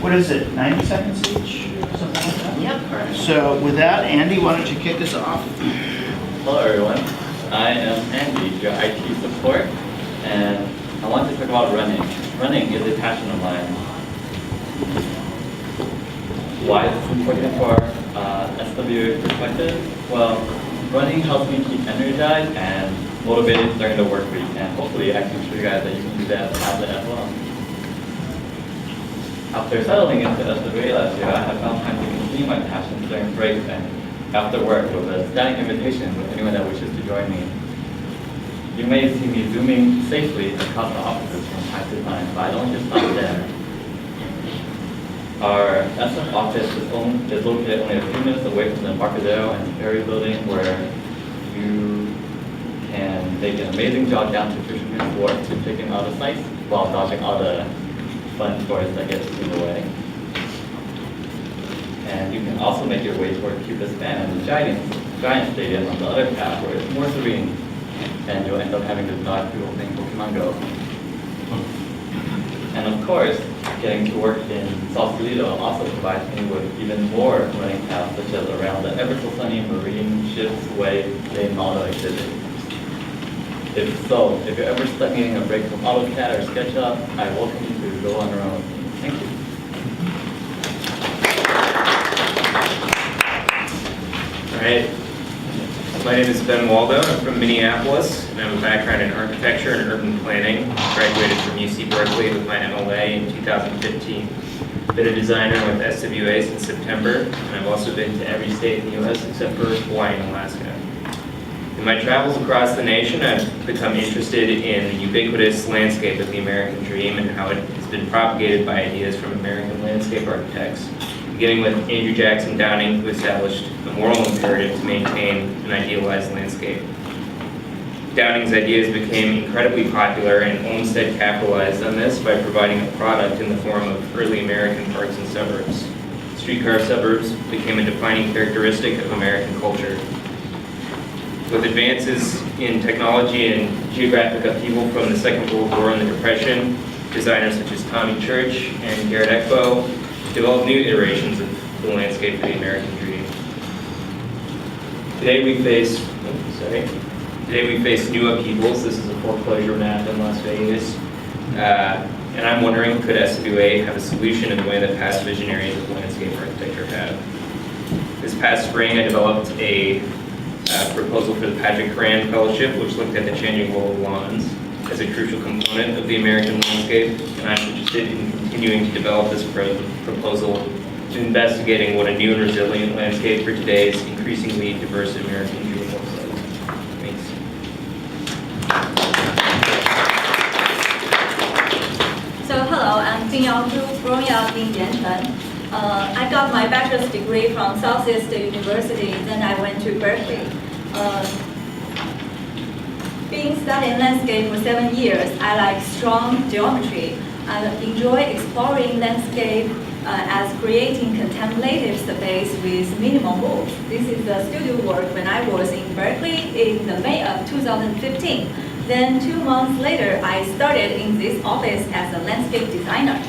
what is it, 90 seconds each, something like that? Yep, correct. So with that, Andy, why don't you kick us off? Hello everyone, I am Andy, your IT support, and I want to talk about running. Running is a passion of mine. Why is this important for SWA perspective? Well, running helps me keep energized and motivated during the work week, and hopefully I can show you guys that you can do that as well. After settling into SWA last year, I have found time to continue my passions during breaks and after work with a standing invitation with anyone that wishes to join me. You may see me zooming safely across the offices from time to time, but I don't just stop there. Our SF office is located only a few minutes away from the Embarcadero and Ferry building, where you can take an amazing jog down to Fisherman's Wharf to take in all the sights while dodging all the fun toys that get in the way. And you can also make your way toward Cuba Span and the Giant Stadium on the other path, where it's more serene, and you'll end up having to dodge people playing Pokemon Go. And of course, getting to work in Sausalito also provides me with even more running paths, such as around the ever so sunny Marine Ships Way Lane Auto exhibit. If you're ever stuck needing a break from AutoCAD or SketchUp, I welcome you to go on your own. Thank you. All right. My name is Ben Waldo. I'm from Minneapolis, and I have a background in architecture and urban planning. Graduated from UC Berkeley with my MLA in 2015. Been a designer with SWA since September, and I've also been to every state in the U.S. except for Hawaii and Alaska. In my travels across the nation, I've become interested in the ubiquitous landscape of the American dream and how it has been propagated by ideas from American landscape architects, beginning with Andrew Jackson Downing, who established the moral imperative to maintain an idealized landscape. Downing's ideas became incredibly popular, and Olmsted capitalized on this by providing a product in the form of early American parks and suburbs. Streetcar suburbs became a defining characteristic of American culture. With advances in technology and geographic upheaval from the Second World War and the Depression, designers such as Tommy Church and Garrett Ekbo developed new iterations of the landscape for the American dream. Today we face new upheavals. This is a foreclosure map in Las Vegas. And I'm wondering, could SWA have a solution in the way that past visionaries of landscape architecture have? This past spring, I developed a proposal for the Patrick Curran Fellowship, which looked at the changing role of lawns as a crucial component of the American landscape, and I'm interested in continuing to develop this proposal to investigating what a new and resilient landscape for today's increasingly diverse American dream looks like. Thanks. So hello, I'm Jing Yao Zhu, growing up in Yancheng. I got my bachelor's degree from Southeast University, then I went to Berkeley. Being studying landscape for 7 years, I like strong geometry. I enjoy exploring landscape as creating contemplative space with minimal moves. This is the studio work when I was in Berkeley in the May of 2015. Then 2 months later, I started in this office as a landscape designer.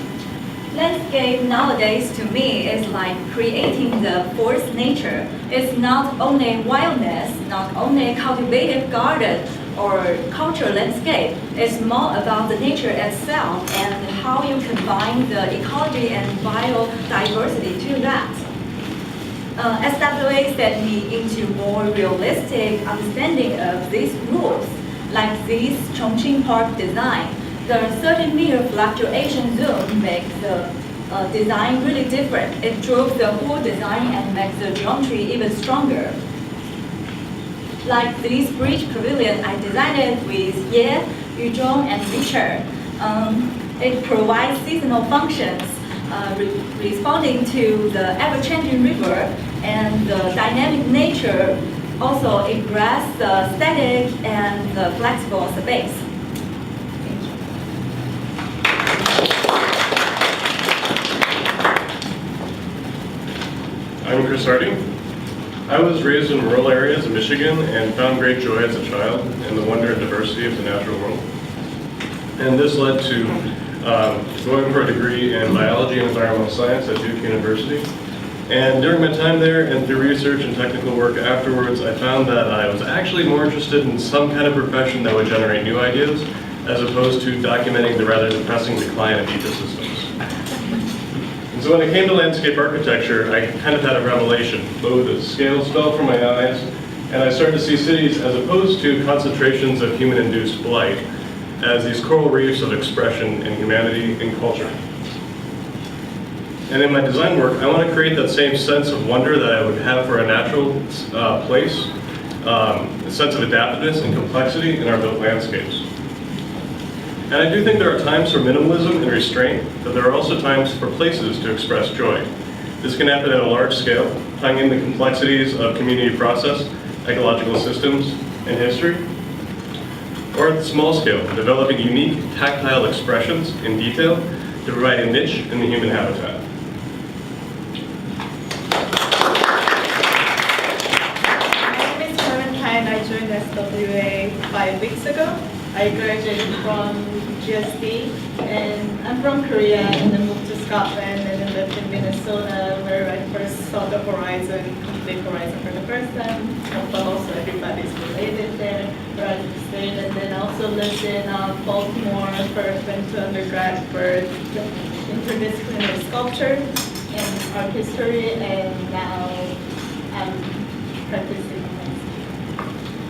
Landscape nowadays to me is like creating the fourth nature. It's not only wildness, not only cultivated garden or cultural landscape. It's more about the nature itself and how you combine the ecology and biodiversity to that. SWA set me into more realistic understanding of these rules, like this Chongqing Park design. The 30-meter fluctuation zone makes the design really different. It drove the whole design and makes the geometry even stronger. Like this bridge pavilion, I designed it with Ye, Yuzhong, and Richard. It provides seasonal functions, responding to the ever-changing river, and the dynamic nature also embrace the static and the flexible space. I'm Chris Harding. I was raised in rural areas of Michigan and found great joy as a child in the wonder and diversity of the natural world. And this led to going for a degree in biology and environmental science at Duke University. And during my time there and through research and technical work afterwards, I found that I was actually more interested in some kind of profession that would generate new ideas, as opposed to documenting the rather depressing decline of ecosystems. And so when it came to landscape architecture, I kind of had a revelation. Both the scales fell from my eyes, and I started to see cities as opposed to concentrations of human-induced blight, as these coral reefs of expression in humanity and culture. And in my design work, I want to create that same sense of wonder that I would have for a natural place, a sense of adaptiveness and complexity in our built landscapes. And I do think there are times for minimalism and restraint, but there are also times for places to express joy. This can happen at a large scale, tying in the complexities of community process, ecological systems, and history, or at the small scale, developing unique tactile expressions in detail to provide a niche in the human habitat. I joined SWA 5 weeks ago. I graduated from GSD, and I'm from Korea, and then moved to Scotland, and then lived in Minnesota, where I first saw the horizon, complete horizon for the first time, but also everybody's related there, where I stayed, and then I also lived in Baltimore, first went to undergrad for interdisciplinary sculpture and art history, and now I'm practicing.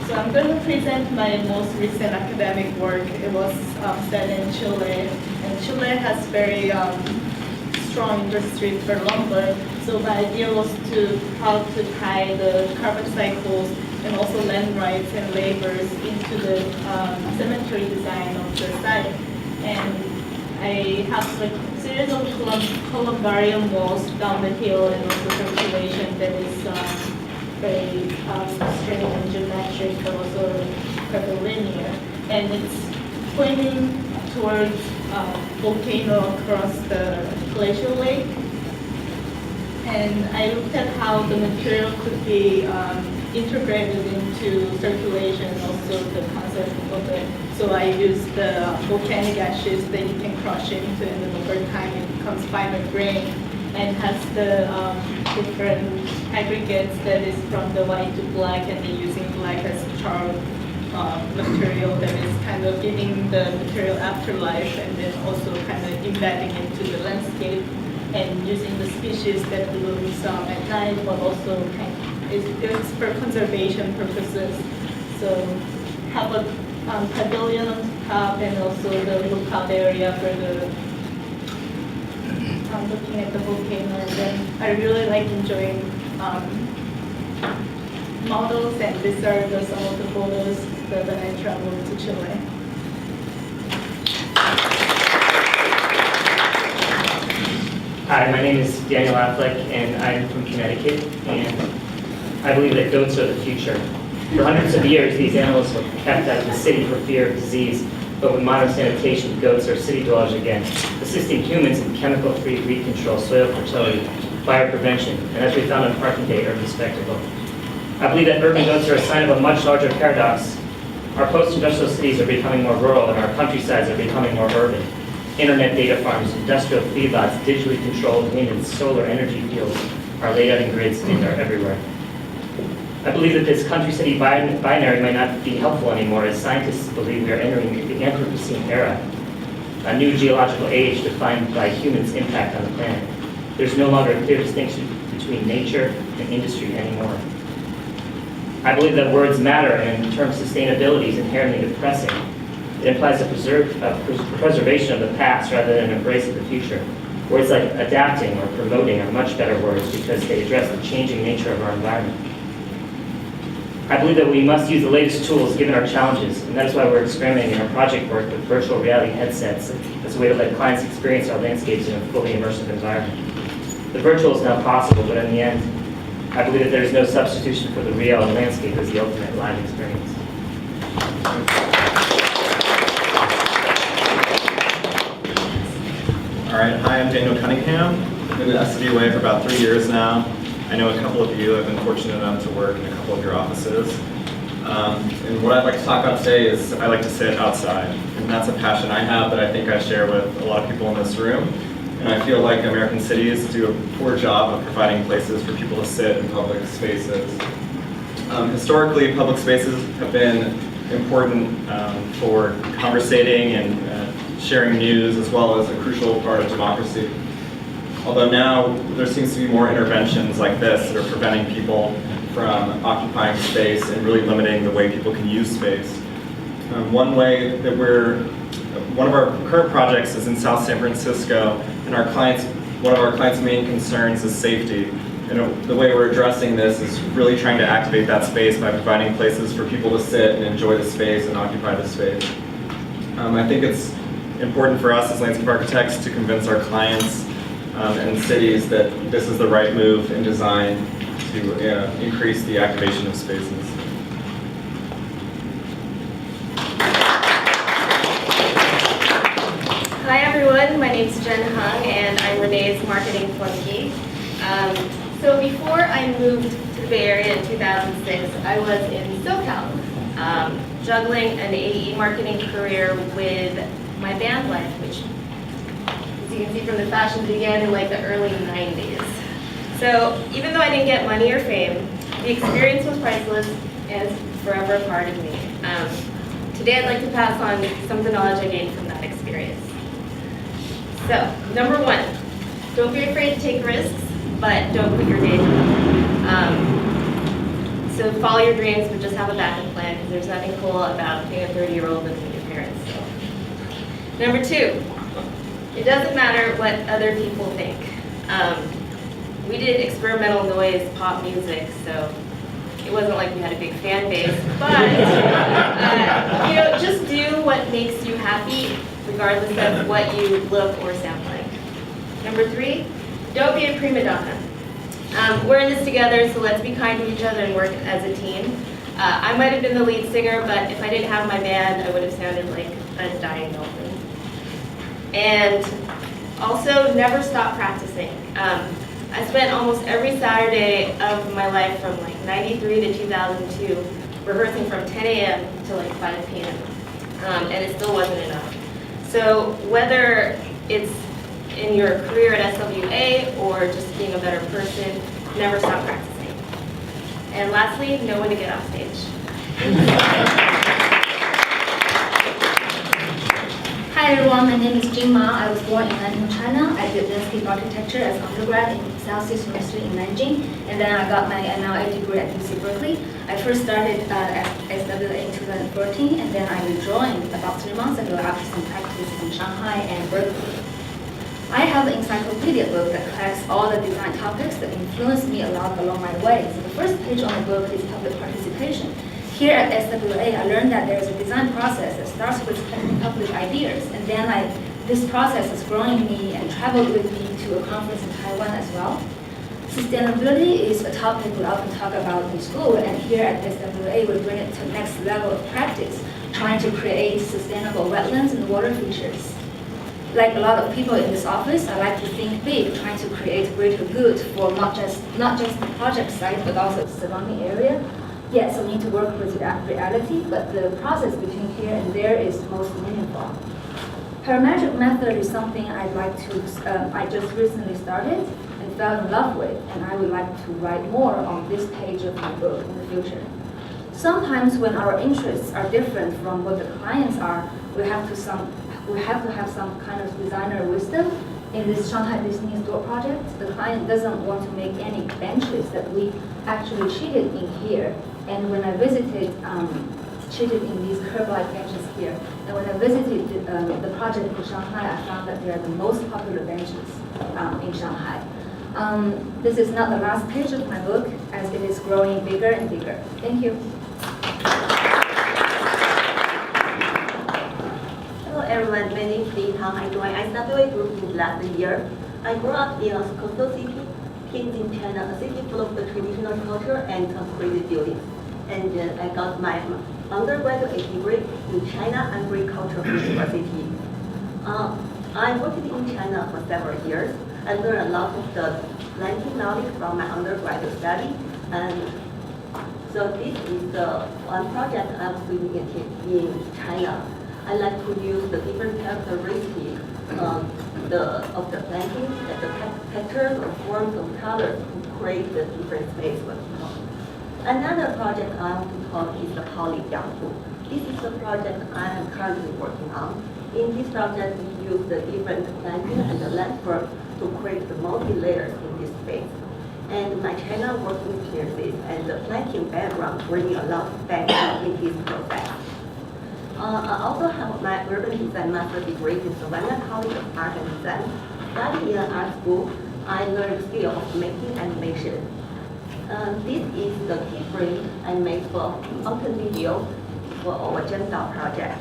So I'm going to present my most recent academic work. It was set in Chile, and Chile has very strong industry for lumber. So my idea was to how to tie the carbon cycles and also land rights and labors into the cemetery design of the site. And I have a series of columbarium walls down the hill and also circulation that is very straight and geometric, but also curvilinear, and it's pointing towards volcano across the glacial lake. And I looked at how the material could be integrated into circulation, and also the concept of it. So I used the volcanic ashes that you can crush into, and then over time it becomes finer grain, and has the different aggregates that is from the white to black, and then using black as charred material that is kind of giving the material afterlife, and then also kind of embedding into the landscape, and using the species that blooms at night, but also it's for conservation purposes. So have a pavilion on top, and also the lookout area for the looking at the volcano. And then I really like enjoying models, and these are some of the photos that I traveled to Chile. Hi, my name is Daniel Affleck, and I'm from Connecticut, and I believe that goats are the future. For hundreds of years, these animals were kept out of the city for fear of disease, but with modern sanitation, goats are city dwellers again, assisting humans in chemical-free weed control, soil fertility, fire prevention, and as we found on Parking Day, urban spectacle. I believe that urban goats are a sign of a much larger paradox. Our post-industrial cities are becoming more rural, and our countrysides are becoming more urban. Internet data farms, industrial feedlots, digitally controlled wind and solar energy fields are laid out in grids and are everywhere. I believe that this country-city binary might not be helpful anymore, as scientists believe we are entering the Anthropocene era, a new geological age defined by humans' impact on the planet. There's no longer a clear distinction between nature and industry anymore. I believe that words matter, and the term sustainability is inherently depressing. It implies a preservation of the past rather than an embrace of the future. Words like adapting or promoting are much better words because they address the changing nature of our environment. I believe that we must use the latest tools given our challenges, and that is why we're experimenting in our project work with virtual reality headsets as a way to let clients experience our landscapes in a fully immersive environment. The virtual is now possible, but in the end, I believe that there is no substitution for the real, and landscape is the ultimate live experience. All right, hi, I'm Daniel Cunningham. I've been at SWA for about 3 years now. I know a couple of you. I've been fortunate enough to work in a couple of your offices. And what I'd like to talk about today is I like to sit outside. And and that's a passion I have that I think I share with a lot of people in this room. And I feel like American cities do a poor job of providing places for people to sit in public spaces. Historically, public spaces have been important for conversating and sharing news, as well as a crucial part of democracy. Although now there seems to be more interventions like this that are preventing people from occupying space and really limiting the way people can use space. One of our current projects is in South San Francisco, and one of our clients' main concerns is safety. And the way we're addressing this is really trying to activate that space by providing places for people to sit and enjoy the space and occupy the space. I think it's important for us as landscape architects to convince our clients and cities that this is the right move in design to increase the activation of spaces. Hi everyone, my name is Jen Hung and I'm Renee's marketing flunky. So before I moved to the Bay Area in 2006, I was in SoCal, juggling an AE marketing career with my band life, which, as you can see from the fashion, began in like the early 90s. So even though I didn't get money or fame, the experience was priceless and it's forever a part of me. Today I'd like to pass on some of the knowledge I gained from that experience. So, number one, don't be afraid to take risks, but don't quit your day job. So follow your dreams, but just have a backup plan, because there's nothing cool about being a 30-year-old living with your parents. So. Number two, it doesn't matter what other people think. We did experimental noise pop music, so it wasn't like we had a big fan base, but just do what makes you happy, regardless of what you look or sound like. Number three, don't be a prima donna. We're in this together, so let's be kind to each other and work as a team. I might have been the lead singer, but if I didn't have my band, I would have sounded like a dying dolphin. And also, never stop practicing. I spent almost every Saturday of my life from like 93 to 2002 rehearsing from 10 a.m. to like 5 p.m. And it still wasn't enough. So whether it's in your career at SWA or just being a better person, never stop practicing. And lastly, know when to get off stage. Hi everyone, my name is Jing Ma. I was born in Nanjing, China. I did landscape architecture as undergrad in Southeast University in Nanjing, and then I got my MLA degree at UC Berkeley. I first started at SWA in 2014, and then I rejoined about 3 months ago after some practices in Shanghai and Berkeley. I have an encyclopedia book that collects all the design topics that influenced me a lot along my way. So the first page on the book is public participation. Here at SWA, I learned that there is a design process that starts with public ideas, and then this process has grown in me and traveled with me to a conference in Taiwan as well. Sustainability is a topic we often talk about in school, and here at SWA, we bring it to the next level of practice, trying to create sustainable wetlands and water features. Like a lot of people in this office, I like to think big, trying to create greater good for not just the project site, but also the surrounding area. Yes, we need to work with reality, but the process between here and there is most meaningful. Parametric method is something I just recently started and fell in love with, and I would like to write more on this page of my book in the future. Sometimes when our interests are different from what the clients are, we have to have some kind of designer wisdom. In this Shanghai Disney store project, the client doesn't want to make any benches that we actually cheated in here. And when I visited, cheated in these curb-like benches here. And when I visited the project in Shanghai, I found that they are the most popular benches in Shanghai. This is not the last page of my book, as it is growing bigger and bigger. Thank you. Hello everyone, my name is Li Tang. I joined SWA group in last year. I grew up in a coastal city, Tianjin, China, a city full of the traditional culture and some crazy buildings. And then I got my undergraduate degree in China Agricultural University. I worked in China for several years. I learned a lot of the landscape knowledge from my undergraduate study. And so this is the one project I'm doing in China. I like to use the different characteristics of the planting, like the textures, or forms, of colors to create the different space for people. Another project I want to talk is the polygamble. This is the project I am currently working on. In this project, we use the different planting and the landscape to create the multi-layers in this space. And my China working experiences and the planting background bring a lot of background in this process. I also have my urban design master degree in Savannah College of Art and Design. Studying in art school, I learned the skill of making animation. This is the keyframe I made for content video for our Gemstone project.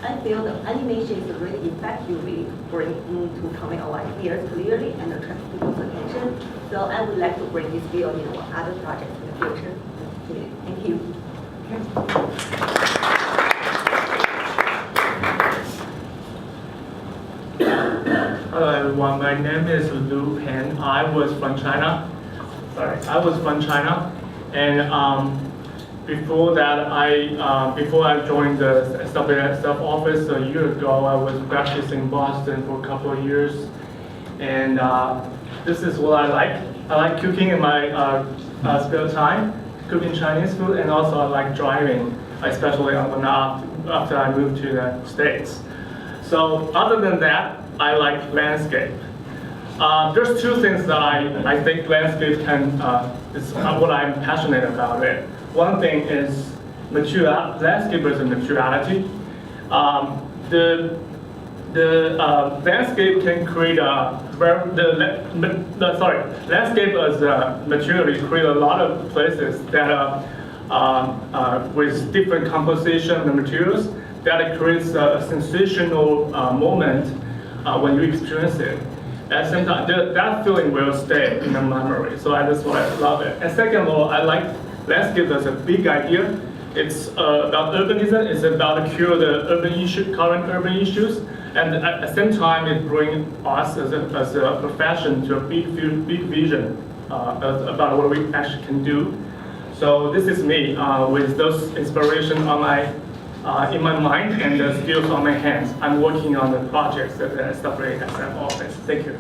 I feel the animation is really effectively bring to convey our ideas clearly and attract people's attention. So I would like to bring this skill in our other projects in the future. Thank you. Hello everyone, my name is Lu Pan. I was from China. And before that, before I joined the staff office a year ago, I was practicing in Boston for a couple of years. And this is what I like. I like cooking in my spare time, cooking Chinese food, and also I like driving, especially after I moved to the States. So other than that, I like landscape. There's two things that I think landscape is what I'm passionate about it. One thing is landscape is a maturity. The landscape can create landscape as a maturity create a lot of places that are with different composition of the materials that it creates a sensational moment when you experience it. At the same time, that feeling will stay in the memory. So that's why I love it. And second of all, I like landscape as a big idea. It's about urbanism. It's about to cure the current urban issues. And at the same time, it brings us as a profession to a big vision about what we actually can do. So this is me with those inspiration on in my mind and the skills on my hands. I'm working on the projects that the SWA SF office. Thank you.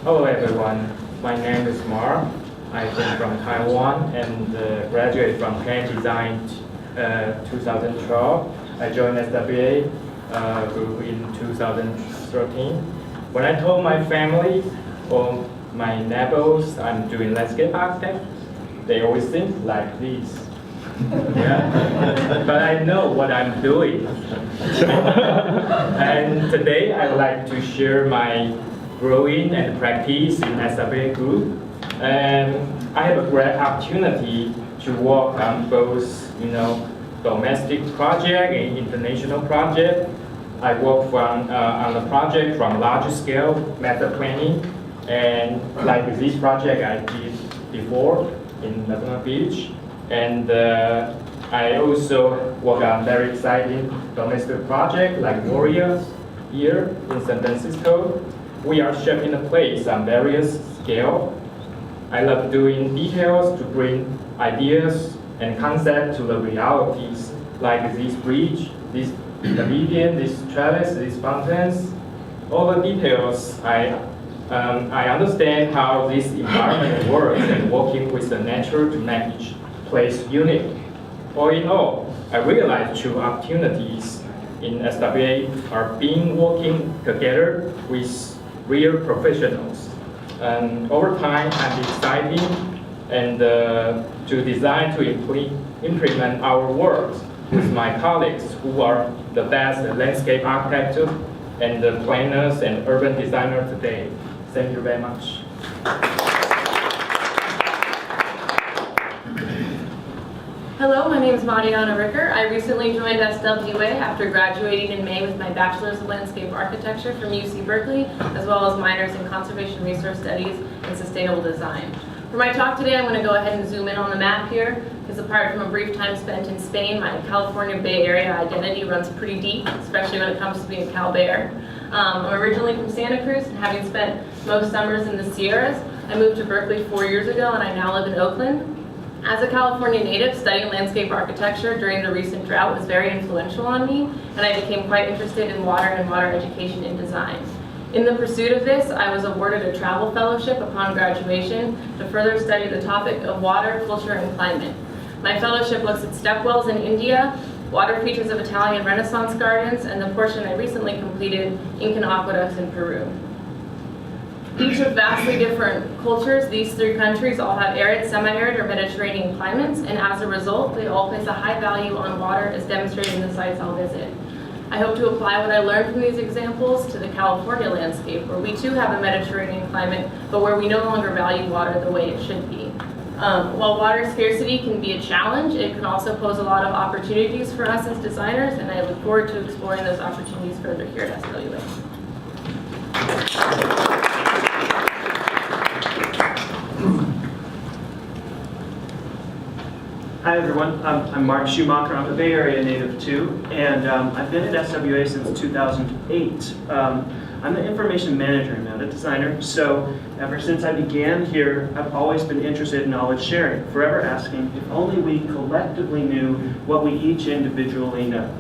Hello everyone, my name is Mar. I came from Taiwan and graduated from Plan Design 2012. I joined SWA group in 2013. When I told my family or my neighbors I'm doing landscape architect, they always think like this. Yeah. But I know what I'm doing. And today I would like to share my growing and practice in SWA group. And I have a great opportunity to work on both, domestic project and international project. I work on the project from large scale method planning, and like this project I did before in Laguna Beach. And I also work on very exciting domestic project like Warriors here in San Francisco. We are shaping the place on various scale. I love doing details to bring ideas and concepts to the realities, like this bridge, this pavilion, this trellis, these fountains. All the details, I understand how this environment works and working with the nature to make each place unique. All in all, I realized two opportunities in SWA are being working together with real professionals. And over time, I'm excited and to design to implement our work with my colleagues who are the best landscape architects and the planners and urban designers today. Thank you very much. Hello, my name is Mariana Ricker. I recently joined SWA after graduating in May with my Bachelor's of Landscape Architecture from UC Berkeley, as well as minors in Conservation Resource Studies and Sustainable Design. For my talk today, I'm going to go ahead and zoom in on the map here, because apart from a brief time spent in Spain, my California Bay Area identity runs pretty deep, especially when it comes to being a Cal Bayer. I'm originally from Santa Cruz, and having spent most summers in the Sierras, I moved to Berkeley 4 years ago, and I now live in Oakland. As a California native, studying landscape architecture during the recent drought was very influential on me, and I became quite interested in water and water education in design. In the pursuit of this, I was awarded a travel fellowship upon graduation to further study the topic of water, culture, and climate. My fellowship looks at stepwells in India, water features of Italian Renaissance gardens, and the portion I recently completed, Incan aqueducts in Peru. Each of vastly different cultures, these three countries all have arid, semi-arid, or Mediterranean climates, and as a result, they all place a high value on water as demonstrated in the sites I'll visit. I hope to apply what I learned from these examples to the California landscape, where we too have a Mediterranean climate, but where we no longer value water the way it should be. While water scarcity can be a challenge, it can also pose a lot of opportunities for us as designers, and I look forward to exploring those opportunities further here at SWA. Hi everyone, I'm Mark Schumacher. I'm a Bay Area native too, and I've been at SWA since 2008. I'm the information manager, not a designer, so ever since I began here, I've always been interested in knowledge sharing, forever asking if only we collectively knew what we each individually know.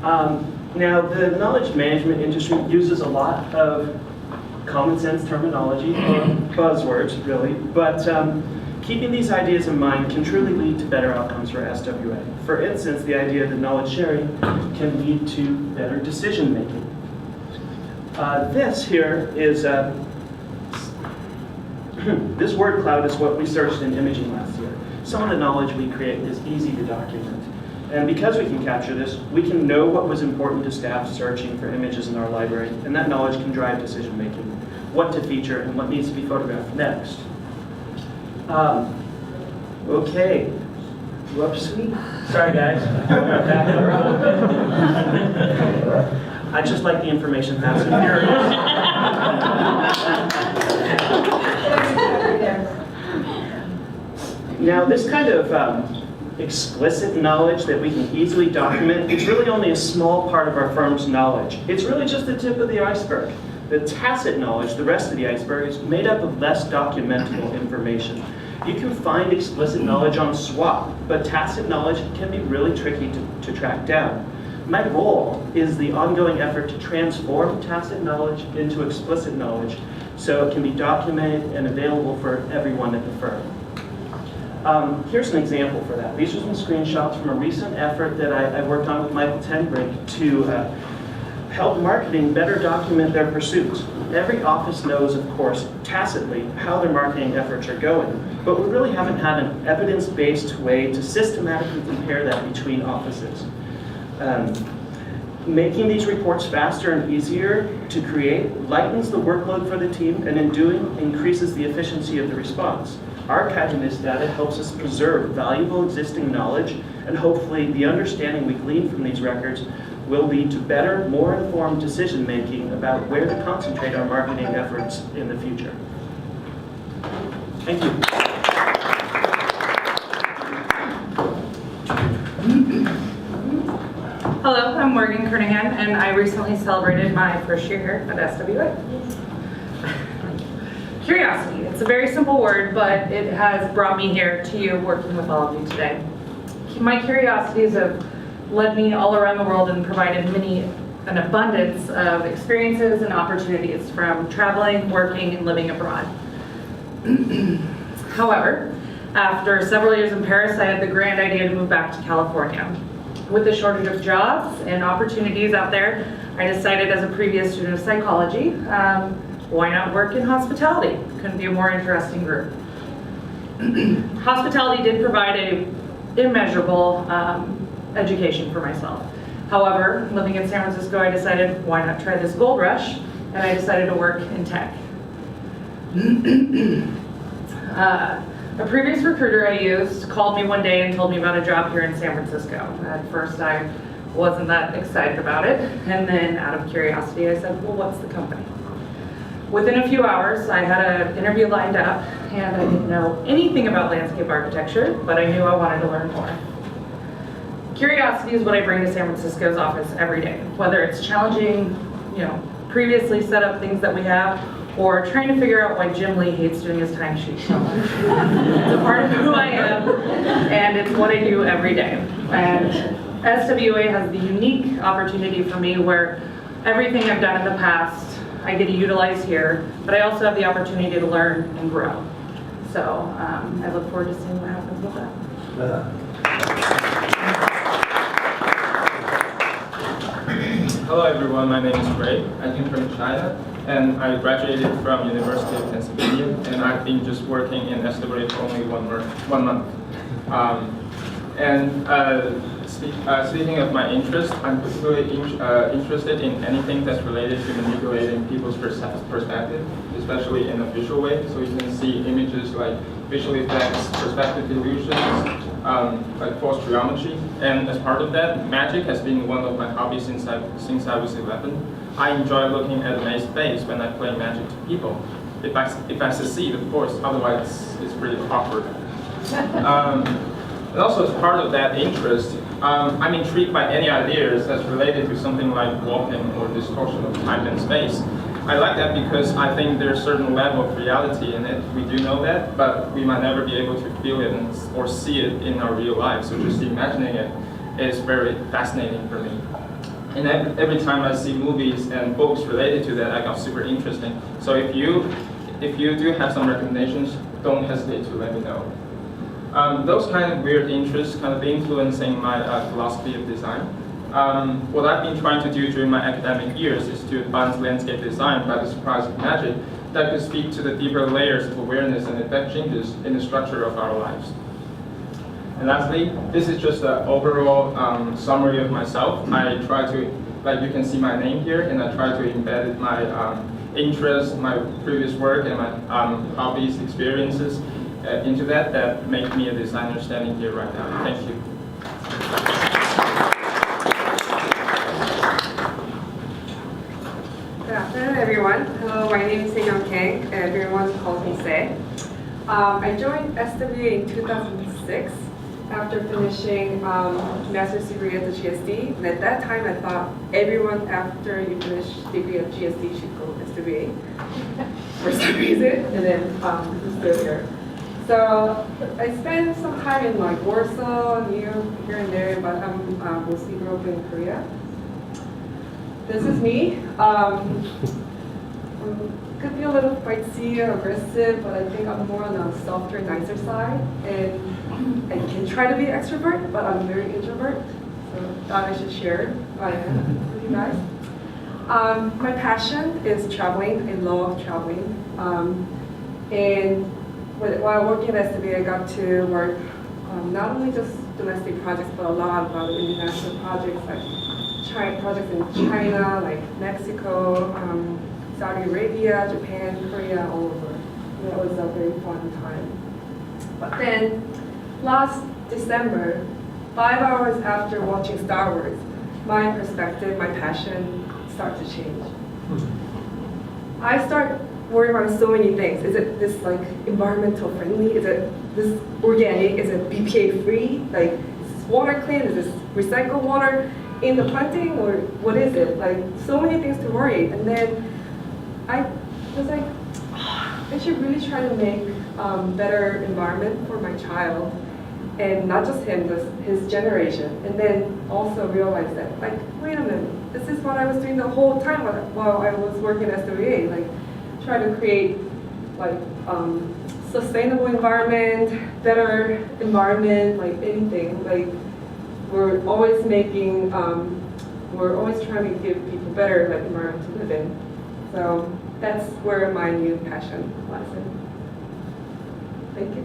Now, the knowledge management industry uses a lot of common sense terminology, or buzzwords really, but keeping these ideas in mind can truly lead to better outcomes for SWA. For instance, the idea that knowledge sharing can lead to better decision making. This here is, this word cloud is what we searched in imaging last year. Some of the knowledge we create is easy to document. And because we can capture this, we can know what was important to staff searching for images in our library, and that knowledge can drive decision making, what to feature and what needs to be photographed next. Okay. Whoopsie. Sorry, guys. I just like the information fast and furious. Now, this kind of explicit knowledge that we can easily document, it's really only a small part of our firm's knowledge. It's really just the tip of the iceberg. The tacit knowledge, the rest of the iceberg, is made up of less documentable information. You can find explicit knowledge on SWOT, but tacit knowledge can be really tricky to track down. My role is the ongoing effort to transform tacit knowledge into explicit knowledge so it can be documented and available for everyone at the firm. Here's an example for that. These are some screenshots from a recent effort that I worked on with Michael Tenbrink to help marketing better document their pursuits. Every office knows, of course, tacitly how their marketing efforts are going, but we really haven't had an evidence-based way to systematically compare that between offices. Making these reports faster and easier to create lightens the workload for the team, and in doing, increases the efficiency of the response. Archiving this data helps us preserve valuable existing knowledge, and hopefully the understanding we glean from these records will lead to better, more informed decision-making about where to concentrate our marketing efforts in the future. Thank you. Hello, I'm Morgan Kerningan, and I recently celebrated my first year here at SWA. Curiosity, it's a very simple word, but it has brought me here to you working with all of you today. My curiosities have led me all around the world and provided an abundance of experiences and opportunities from traveling, working, and living abroad. However, after several years in Paris, I had the grand idea to move back to California. With the shortage of jobs and opportunities out there, I decided as a previous student of psychology, why not work in hospitality? Couldn't be a more interesting group. Hospitality did provide an immeasurable education for myself. However, living in San Francisco, I decided why not try this gold rush, and I decided to work in tech. A previous recruiter I used called me one day and told me about a job here in San Francisco. At first I wasn't that excited about it, and then out of curiosity I said, well, what's the company? Within a few hours I had an interview lined up, and I didn't know anything about landscape architecture, but I knew I wanted to learn more. Curiosity is what I bring to San Francisco's office every day, whether it's challenging, previously set up things that we have, or trying to figure out why Jim Lee hates doing his timesheet so much. It's a part of who I am, and it's what I do every day. And SWA has the unique opportunity for me where everything I've done in the past, I get to utilize here, but I also have the opportunity to learn and grow. So I look forward to seeing what happens with that. Hello everyone, my name is Ray. I came from China and I graduated from University of Pennsylvania, and I've been just working in SWA for only 1 month. Speaking of my interest, I'm particularly interested in anything that's related to manipulating people's perspective, especially in a visual way. So you can see images like visual effects, perspective illusions, like false geometry. And as part of that, magic has been one of my hobbies since I was 11. I enjoy looking at a maze face when I play magic to people. If I succeed, of course, otherwise it's pretty awkward. And also as part of that interest, I'm intrigued by any ideas that's related to something like walking or distortion of time and space. I like that because I think there's a certain level of reality in it. We do know that, but we might never be able to feel it or see it in our real life. So just imagining it is very fascinating for me. And every time I see movies and books related to that, I got super interesting. So if you do have some recommendations, don't hesitate to let me know. Those kind of weird interests kind of influencing my philosophy of design. What I've been trying to do during my academic years is to advance landscape design by the surprise of magic that could speak to the deeper layers of awareness and effect changes in the structure of our lives. And lastly, this is just an overall summary of myself. I try to, like you can see my name here, and I try to embed my interests, my previous work, and my hobbies, experiences into that make me a designer standing here right now. Thank you. Good afternoon, everyone. Hello, my name is Seyoung Kang. Everyone calls me Se. I joined SWA in 2006 after finishing master's degree at the GSD. And at that time, I thought everyone after you finish degree at GSD should go to SWA for some reason, and then I'm still here. So I spent some time in like Warsaw, New York, here and there, but I'm mostly grew up in Korea. This is me. Could be a little feisty or aggressive, but I think I'm more on the softer, nicer side. And I can try to be extrovert, but I'm very introvert. So thought I should share who I am with you guys. My passion is traveling. I love traveling. And while working at SWA, I got to work not only just domestic projects, but a lot of other international projects, like projects in China, like Mexico, Saudi Arabia, Japan, Korea, all over. And that was a very fun time. But then, last December, 5 hours after watching Star Wars, my perspective, my passion started to change. I start worrying about so many things. Is it this like environmental friendly? Is it this organic? Is it BPA free? Like, is this water clean? Is this recycled water in the planting, or what is it? Like, so many things to worry. And then I was like, I should really try to make better environment for my child, and not just him, but his generation. And then also realize that, like, wait a minute, this is what I was doing the whole time while I was working at SWA. Like, try to create like sustainable environment, better environment, like anything. Like, we're always making, we're always trying to give people better like environment to live in. So that's where my new passion lies in. Thank you.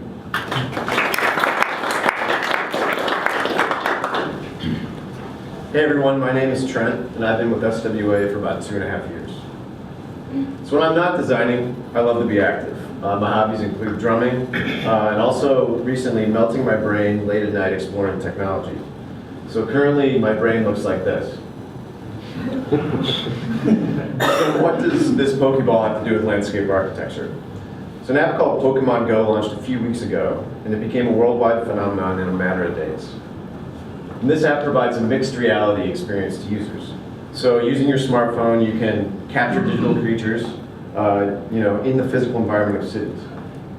Hey everyone, my name is Trent, and I've been with SWA for about 2.5 years. So when I'm not designing, I love to be active. My hobbies include drumming, and also recently melting my brain late at night exploring technology. So currently, my brain looks like this. So what does this Pokeball have to do with landscape architecture? So an app called Pokemon Go launched a few weeks ago, and it became a worldwide phenomenon in a matter of days. And this app provides a mixed reality experience to users. So using your smartphone, you can capture digital creatures, in the physical environment of cities.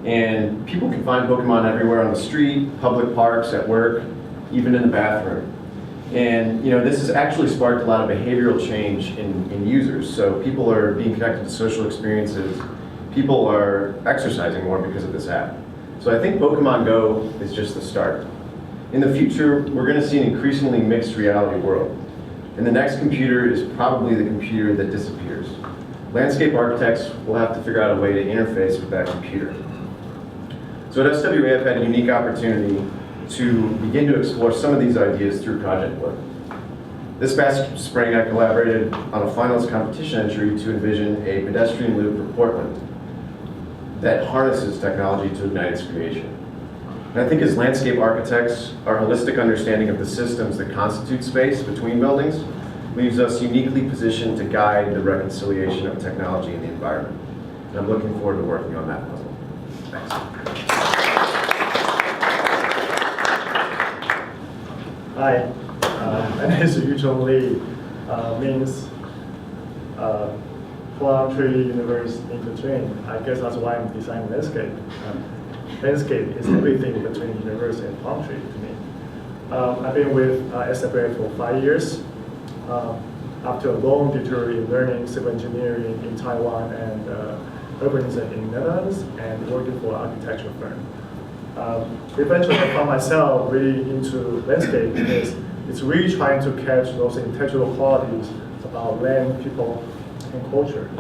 And people can find Pokemon everywhere on the street, public parks, at work, even in the bathroom. And this has actually sparked a lot of behavioral change in users. So people are being connected to social experiences. People are exercising more because of this app. So I think Pokemon Go is just the start. In the future, we're going to see an increasingly mixed reality world. And the next computer is probably the computer that disappears. Landscape architects will have to figure out a way to interface with that computer. So at SWA, I've had a unique opportunity to begin to explore some of these ideas through project work. This past spring, I collaborated on a finalist competition entry to envision a pedestrian loop for Portland that harnesses technology to ignite its creation. And I think as landscape architects, our holistic understanding of the systems that constitute space between buildings leaves us uniquely positioned to guide the reconciliation of technology and the environment. And I'm looking forward to working on that puzzle. Thanks. Hi, my name is Yuchong Lee, means plum tree, universe, in between. I guess that's why I'm designing landscape. Landscape is everything between universe and plum tree to me. I've been with SWA for 5 years. After a long detour in learning civil engineering in Taiwan and urbanism in Netherlands and working for an architecture firm. Eventually I found myself really into landscape because it's really trying to catch those intellectual qualities about land, people, and culture.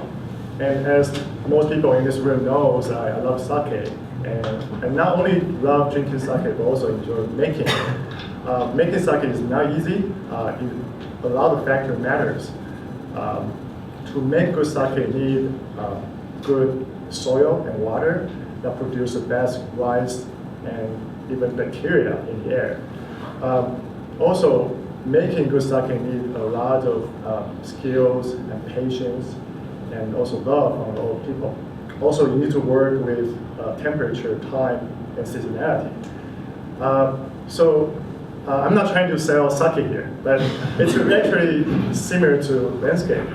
And as most people in this room knows, I love sake. And not only love drinking sake, but also enjoy making it. Making sake is not easy. A lot of factors matters. To make good sake, you need good soil and water that produce the best rice and even bacteria in the air. Also, making good sake need a lot of skills and patience and also love from all people. Also, you need to work with temperature, time, and seasonality. I'm not trying to sell sake here, but it's actually similar to landscape.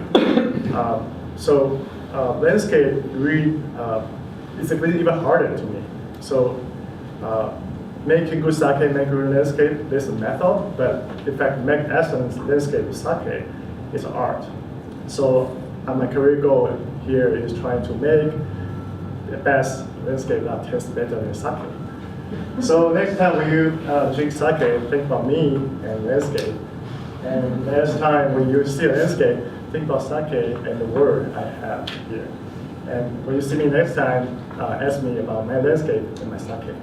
Landscape really is even harder to me. So making good sake, make good landscape, there's a method, but in fact, make essence landscape sake is art. So my career goal here is trying to make the best landscape that tastes better than sake. So next time when you drink sake, think about me and landscape. And next time when you see a landscape, think about sake and the word I have here. And when you see me next time, ask me about my landscape and my sake. Thank you.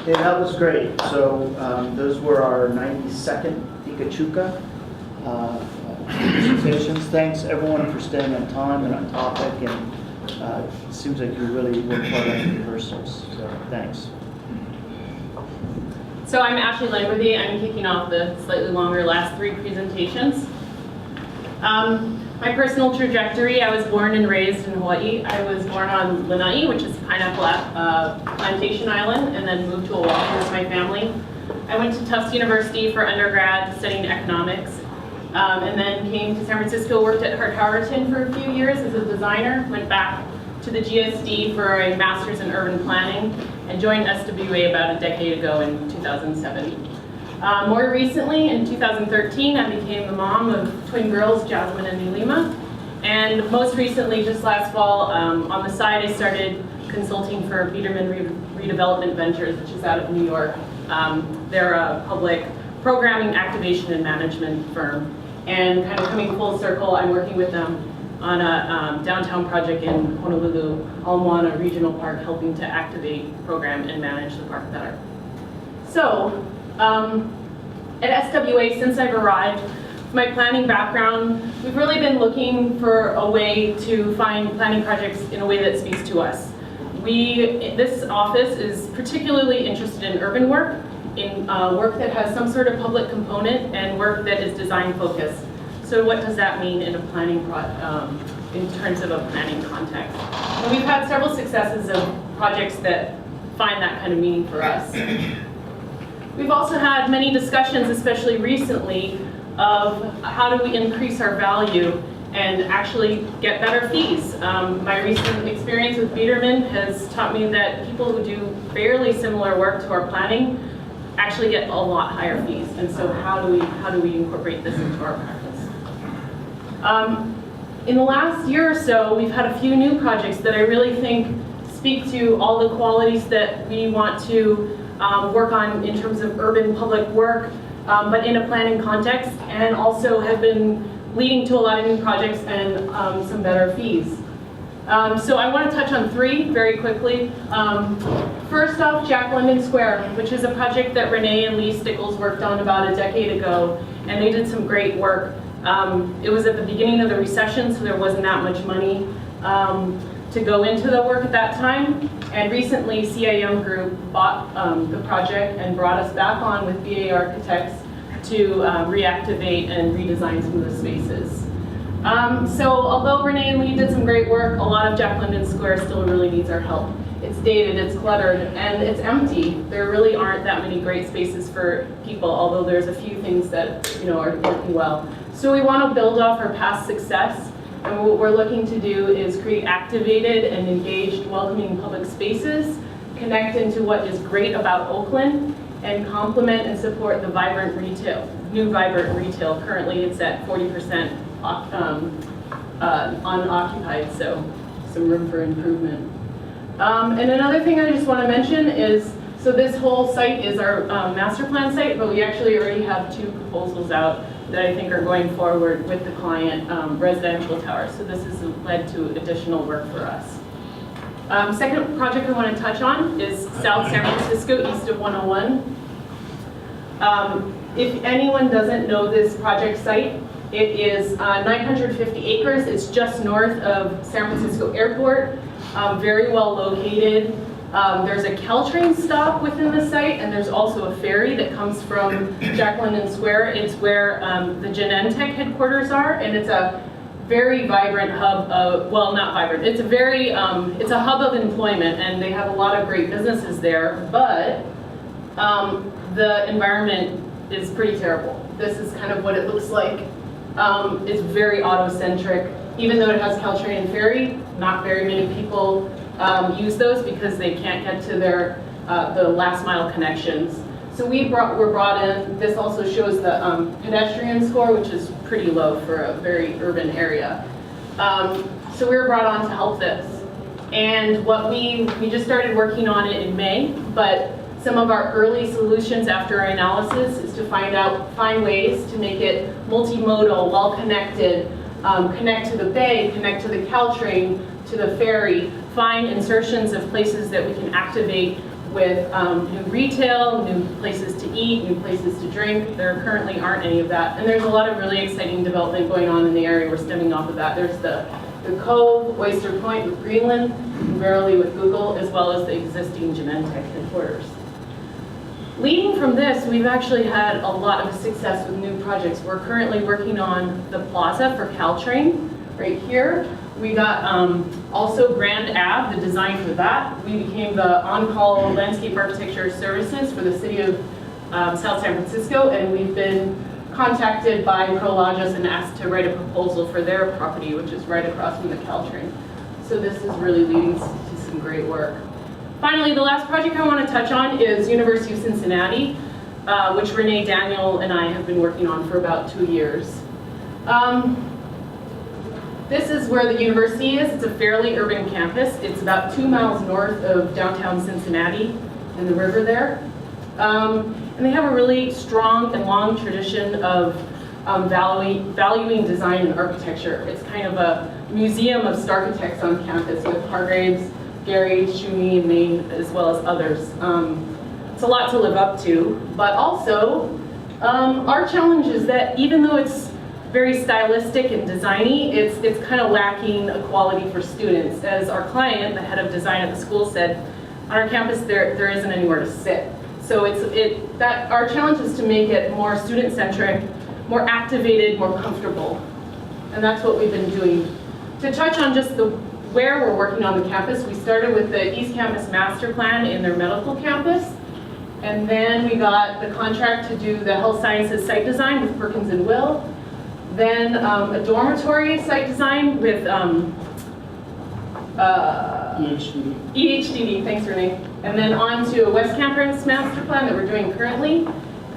Okay, that was great. So those were our 90-second Pecha Kucha presentations. Thanks everyone for staying on time and on topic. And it seems like you really worked hard on the rehearsals. So thanks. So I'm Ashley Langworthy. I'm kicking off the slightly longer last 3 presentations. My personal trajectory, I was born and raised in Hawaii. I was born on Lanai, which is pineapple plantation island, and then moved to Oahu with my family. I went to Tufts University for undergrad, studying economics, and then came to San Francisco, worked at Hart-Howerton for a few years as a designer, went back to the GSD for a master's in urban planning, and joined SWA about a decade ago in 2007. More recently, in 2013, I became the mom of twin girls, Jasmine and Nilima. And most recently, just last fall, on the side, I started consulting for Biederman Redevelopment Ventures, which is out of New York. They're a public programming, activation, and management firm. And kind of coming full circle, I'm working with them on a downtown project in Honolulu, Ala Moana Regional Park, helping to activate, program, and manage the park better. So, at SWA, since I've arrived, with my planning background, we've really been looking for a way to find planning projects in a way that speaks to us. This office is particularly interested in urban work, in work that has some sort of public component, and work that is design focused. So what does that mean in a planning in terms of a planning context? And we've had several successes of projects that find that kind of meaning for us. We've also had many discussions, especially recently, of how do we increase our value and actually get better fees. My recent experience with Biederman has taught me that people who do fairly similar work to our planning actually get a lot higher fees. And so how do we incorporate this into our practice? In the last year or so, we've had a few new projects that I really think speak to all the qualities that we want to work on in terms of urban public work, but in a planning context, and also have been leading to a lot of new projects and some better fees. So I want to touch on three very quickly. First off, Jack London Square, which is a project that Renee and Lee Stickles worked on about a decade ago, and they did some great work. It was at the beginning of the recession, so there wasn't that much money to go into the work at that time. And recently, CIM Group bought the project and brought us back on with BA Architects to reactivate and redesign some of the spaces. So although Renee and Lee did some great work, a lot of Jack London Square still really needs our help. It's dated, it's cluttered, and it's empty. There really aren't that many great spaces for people, although there's a few things that are working well. So we want to build off our past success, and what we're looking to do is create activated and engaged, welcoming public spaces, connect into what is great about Oakland, and complement and support the vibrant retail, new vibrant retail. Currently it's at 40% unoccupied, so some room for improvement. And another thing I just want to mention is, so this whole site is our master plan site, but we actually already have 2 proposals out that I think are going forward with the client, residential towers. So this has led to additional work for us. Second project I want to touch on is South San Francisco, east of 101. If anyone doesn't know this project site, it is 950 acres. It's just north of San Francisco Airport, very well located. There's a Caltrain stop within the site, and there's also a ferry that comes from Jack London Square. It's where the Genentech headquarters are, and it's a very vibrant hub of, well, not vibrant, it's a very, it's a hub of employment, and they have a lot of great businesses there, but the environment is pretty terrible. This is kind of what it looks like. It's very auto-centric. Even though it has Caltrain and ferry, not very many people use those because they can't get to their the last mile connections. So we're brought in. This also shows the pedestrian score, which is pretty low for a very urban area. So we were brought on to help this. And what we just started working on it in May, but some of our early solutions after our analysis is to find ways to make it multimodal, well-connected, connect to the bay, connect to the Caltrain, to the ferry, find insertions of places that we can activate with new retail, new places to eat, new places to drink. There currently aren't any of that. And there's a lot of really exciting development going on in the area. We're stemming off of that. There's the Cove, Oyster Point with Greenland, and Verily with Google, as well as the existing Genentech headquarters. Leading from this, we've actually had a lot of success with new projects. We're currently working on the plaza for Caltrain right here. We got also Grand Ave, the design for that. We became the on-call landscape architecture services for the city of South San Francisco, and we've been contacted by Prologis and asked to write a proposal for their property, which is right across from the Caltrain. So this is really leading to some great work. Finally, the last project I want to touch on is University of Cincinnati, which Renee, Daniel, and I have been working on for about 2 years. This is where the university is. It's a fairly urban campus. It's about 2 miles north of downtown Cincinnati and the river there. And they have a really strong and long tradition of valuing design and architecture. It's kind of a museum of starchitects on campus with Hargraves, Gary, Shumi, and Maine, as well as others. It's a lot to live up to, but also our challenge is that even though it's very stylistic and designy, it's kind of lacking a quality for students. As our client, the head of design at the school, said, on our campus there isn't anywhere to sit. So our challenge is to make it more student-centric, more activated, more comfortable. And that's what we've been doing. To touch on just where we're working on the campus, we started with the East Campus Master Plan in their medical campus. And then we got the contract to do the health sciences site design with Perkins and Will. Then a dormitory site design with EHDD, thanks Renee. And then on to a West Campus master plan that we're doing currently.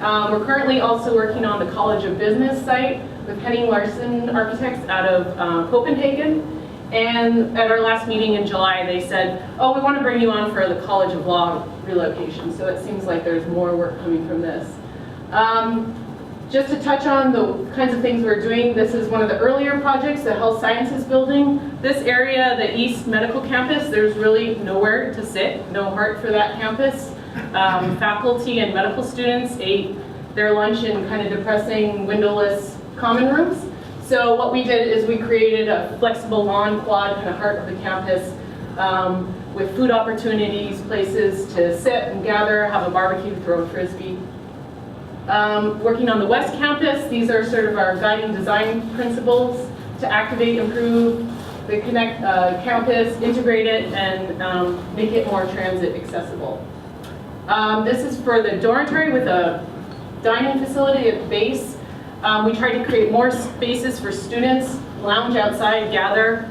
We're currently also working on the College of Business site with Henning Larsen Architects out of Copenhagen. And at our last meeting in July, they said, oh, we want to bring you on for the College of Law relocation. So it seems like there's more work coming from this. Just to touch on the kinds of things we're doing, this is one of the earlier projects, the Health Sciences Building. This area, the East Medical Campus, there's really nowhere to sit, no heart for that campus. Faculty and medical students ate their lunch in kind of depressing windowless common rooms. So what we did is we created a flexible lawn quad in the heart of the campus with food opportunities, places to sit and gather, have a barbecue, throw a frisbee. Working on the West Campus, these are sort of our guiding design principles to activate, improve the campus, integrate it, and make it more transit accessible. This is for the dormitory with a dining facility at the base. We try to create more spaces for students, lounge outside, gather.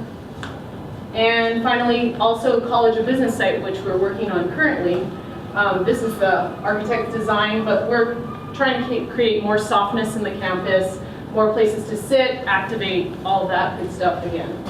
And finally, also College of Business site, which we're working on currently. This is the architect's design, but we're trying to create more softness in the campus, more places to sit, activate, all that good stuff again.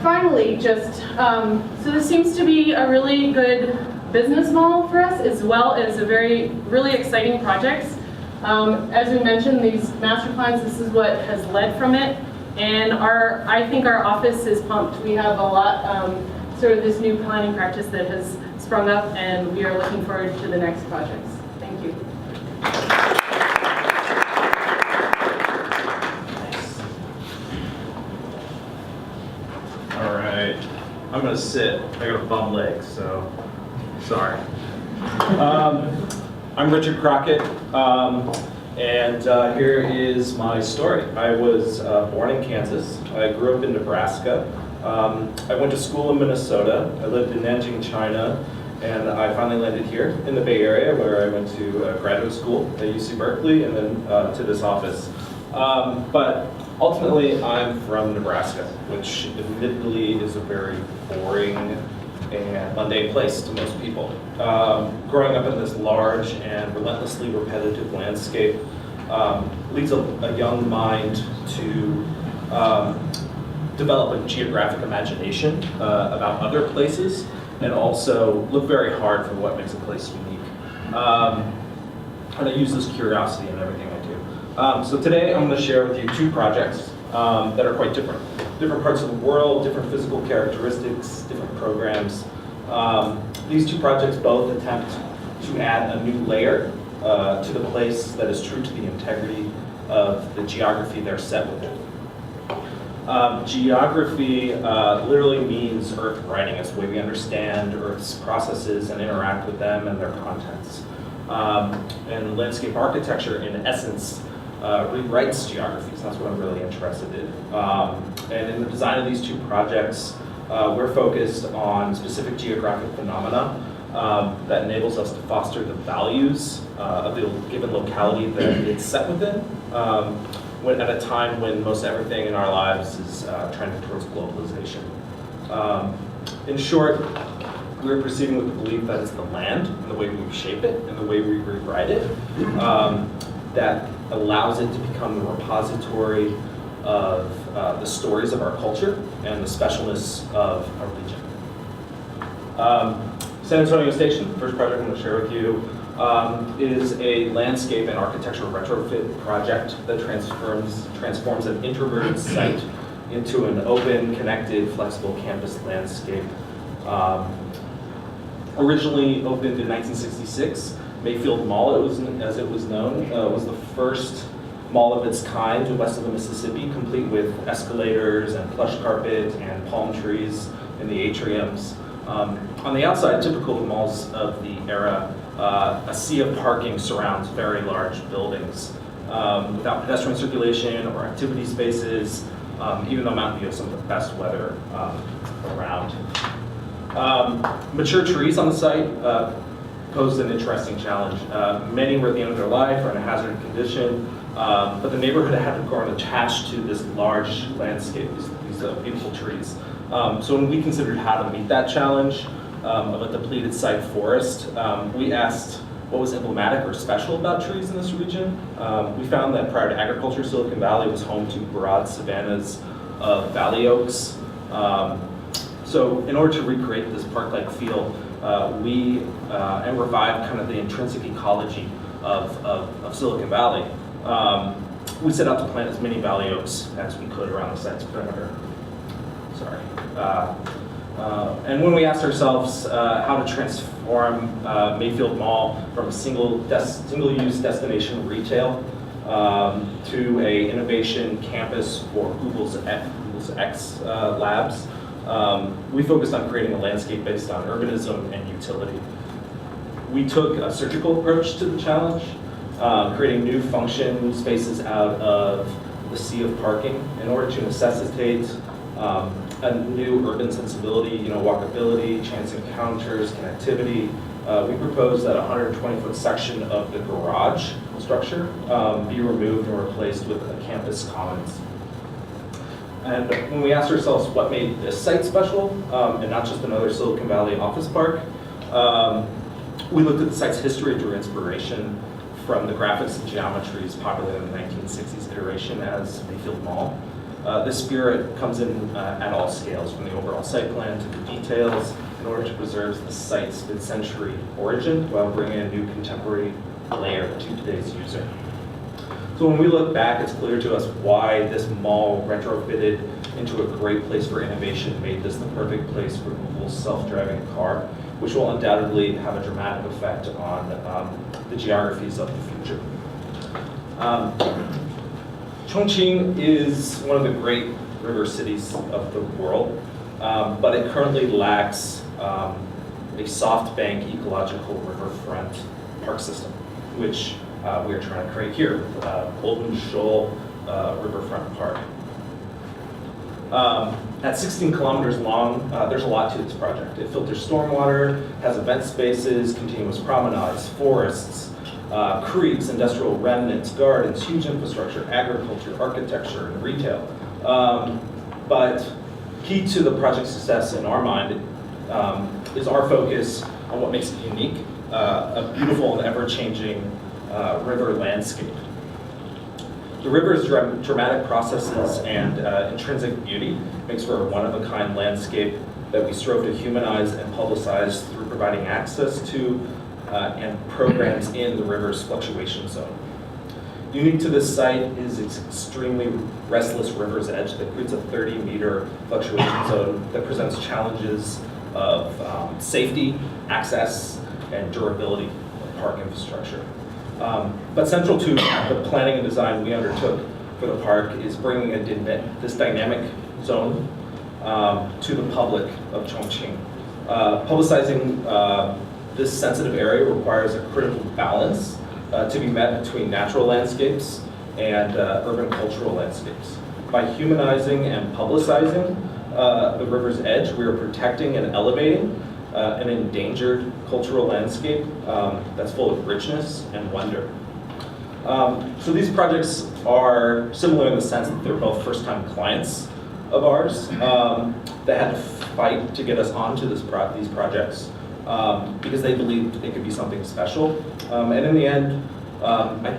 Finally, just, so this seems to be a really good business model for us, as well as a really exciting projects. As we mentioned, these master plans, this is what has led from it. And I think our office is pumped. We have a lot, sort of this new planning practice that has sprung up, and we are looking forward to the next projects. Thank you. All right, I'm gonna sit. I got a bum leg, so sorry. I'm Richard Crockett, and here is my story. I was born in Kansas. I grew up in Nebraska. I went to school in Minnesota. I lived in Nanjing, China, and I finally landed here in the Bay Area, where I went to graduate school at UC Berkeley, and then to this office. But ultimately, I'm from Nebraska, which admittedly is a very boring and mundane place to most people. Growing up in this large and relentlessly repetitive landscape leads a young mind to develop a geographic imagination about other places, and also look very hard for what makes a place unique. And I use this curiosity in everything I do. So today I'm going to share with you two projects that are quite different. Different parts of the world, different physical characteristics, different programs. These two projects both attempt to add a new layer to the place that is true to the integrity of the geography they're set within. Geography literally means Earth writing. It's the way we understand Earth's processes and interact with them and their contents. And landscape architecture, in essence, rewrites geographies. That's what I'm really interested in. And in the design of these two projects, we're focused on specific geographic phenomena that enables us to foster the values of the given locality that it's set within, at a time when most everything in our lives is trending towards globalization. In short, we're proceeding with the belief that it's the land and the way we shape it and the way we rewrite it that allows it to become the repository of the stories of our culture and the specialness of our region. San Antonio Station, the first project I'm going to share with you, is a landscape and architectural retrofit project that transforms an introverted site into an open, connected, flexible campus landscape. Originally opened in 1966, Mayfield Mall, as it was known, was the first mall of its kind west of the Mississippi, complete with escalators and plush carpet and palm trees in the atriums. On the outside, typical of malls of the era, a sea of parking surrounds very large buildings without pedestrian circulation or activity spaces, even though Mountain View has some of the best weather around. Mature trees on the site posed an interesting challenge. Many were at the end of their life or in a hazardous condition, but the neighborhood had grown attached to this large landscape, these beautiful trees. So when we considered how to meet that challenge of a depleted site forest, we asked what was emblematic or special about trees in this region. We found that prior to agriculture, Silicon Valley was home to broad savannas of valley oaks. So in order to recreate this park-like feel, and revive kind of the intrinsic ecology of Silicon Valley, we set out to plant as many valley oaks as we could around the site's perimeter. Sorry. And when we asked ourselves how to transform Mayfield Mall from a single-use destination retail to a innovation campus for Google's X labs, we focused on creating a landscape based on urbanism and utility. We took a surgical approach to the challenge, creating new function spaces out of the sea of parking in order to necessitate a new urban sensibility, walkability, chance encounters, connectivity. We proposed that a 120-foot section of the garage structure be removed and replaced with a campus commons. And when we asked ourselves what made this site special, and not just another Silicon Valley office park, we looked at the site's history and drew inspiration from the graphics and geometries popular in the 1960s iteration as Mayfield Mall. This spirit comes in at all scales, from the overall site plan to the details, in order to preserve the site's mid-century origin while bringing a new contemporary layer to today's user. So when we look back, it's clear to us why this mall retrofitted into a great place for innovation made this the perfect place for Google's self-driving car, which will undoubtedly have a dramatic effect on the geographies of the future. Chongqing is one of the great river cities of the world, but it currently lacks a soft bank ecological riverfront park system, which we are trying to create here, Golden Shoal Riverfront Park. At 16 kilometers long, there's a lot to this project. It filters stormwater, has event spaces, continuous promenades, forests, creeks, industrial remnants, gardens, huge infrastructure, agriculture, architecture, and retail. But key to the project's success in our mind is our focus on what makes it unique, a beautiful and ever-changing river landscape. The river's dramatic processes and intrinsic beauty makes for a one-of-a-kind landscape that we strove to humanize and publicize through providing access to and programs in the river's fluctuation zone. Unique to this site is its extremely restless river's edge that creates a 30-meter fluctuation zone that presents challenges of safety, access, and durability of park infrastructure. But central to the planning and design we undertook for the park is bringing this dynamic zone to the public of Chongqing. Publicizing this sensitive area requires a critical balance to be met between natural landscapes and urban cultural landscapes. By humanizing and publicizing the river's edge, we are protecting and elevating an endangered cultural landscape that's full of richness and wonder. So these projects are similar in the sense that they're both first-time clients of ours that had to fight to get us onto these projects because they believed it could be something special. And in the end, I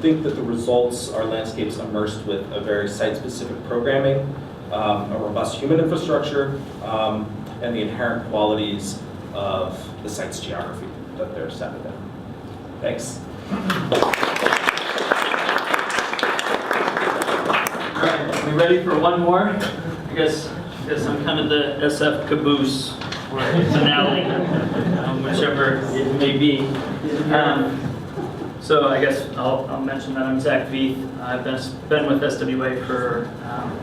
think that the results are landscapes immersed with a very site-specific programming, a robust human infrastructure, and the inherent qualities of the site's geography that they're set within. Thanks. All right, we ready for one more? I guess I'm kind of the SF caboose or finale, whichever it may be. So I guess I'll mention that I'm Zach Veith. I've been with SWA for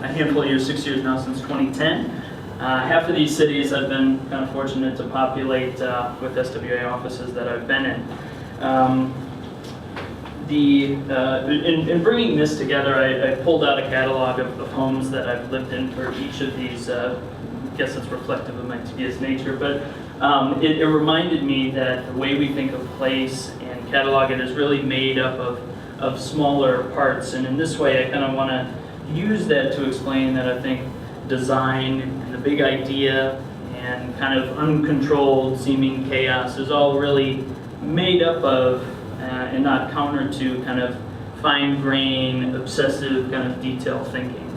a handful of years, 6 years now, since 2010. Half of these cities I've been kind of fortunate to populate with SWA offices that I've been in. In bringing this together, I pulled out a catalog of homes that I've lived in for each of these. I guess it's reflective of my tedious nature, but it reminded me that the way we think of place and catalog it is really made up of smaller parts. And in this way, I kind of want to use that to explain that I think design and the big idea and kind of uncontrolled seeming chaos is all really made up of and not counter to kind of fine-grained, obsessive kind of detail thinking.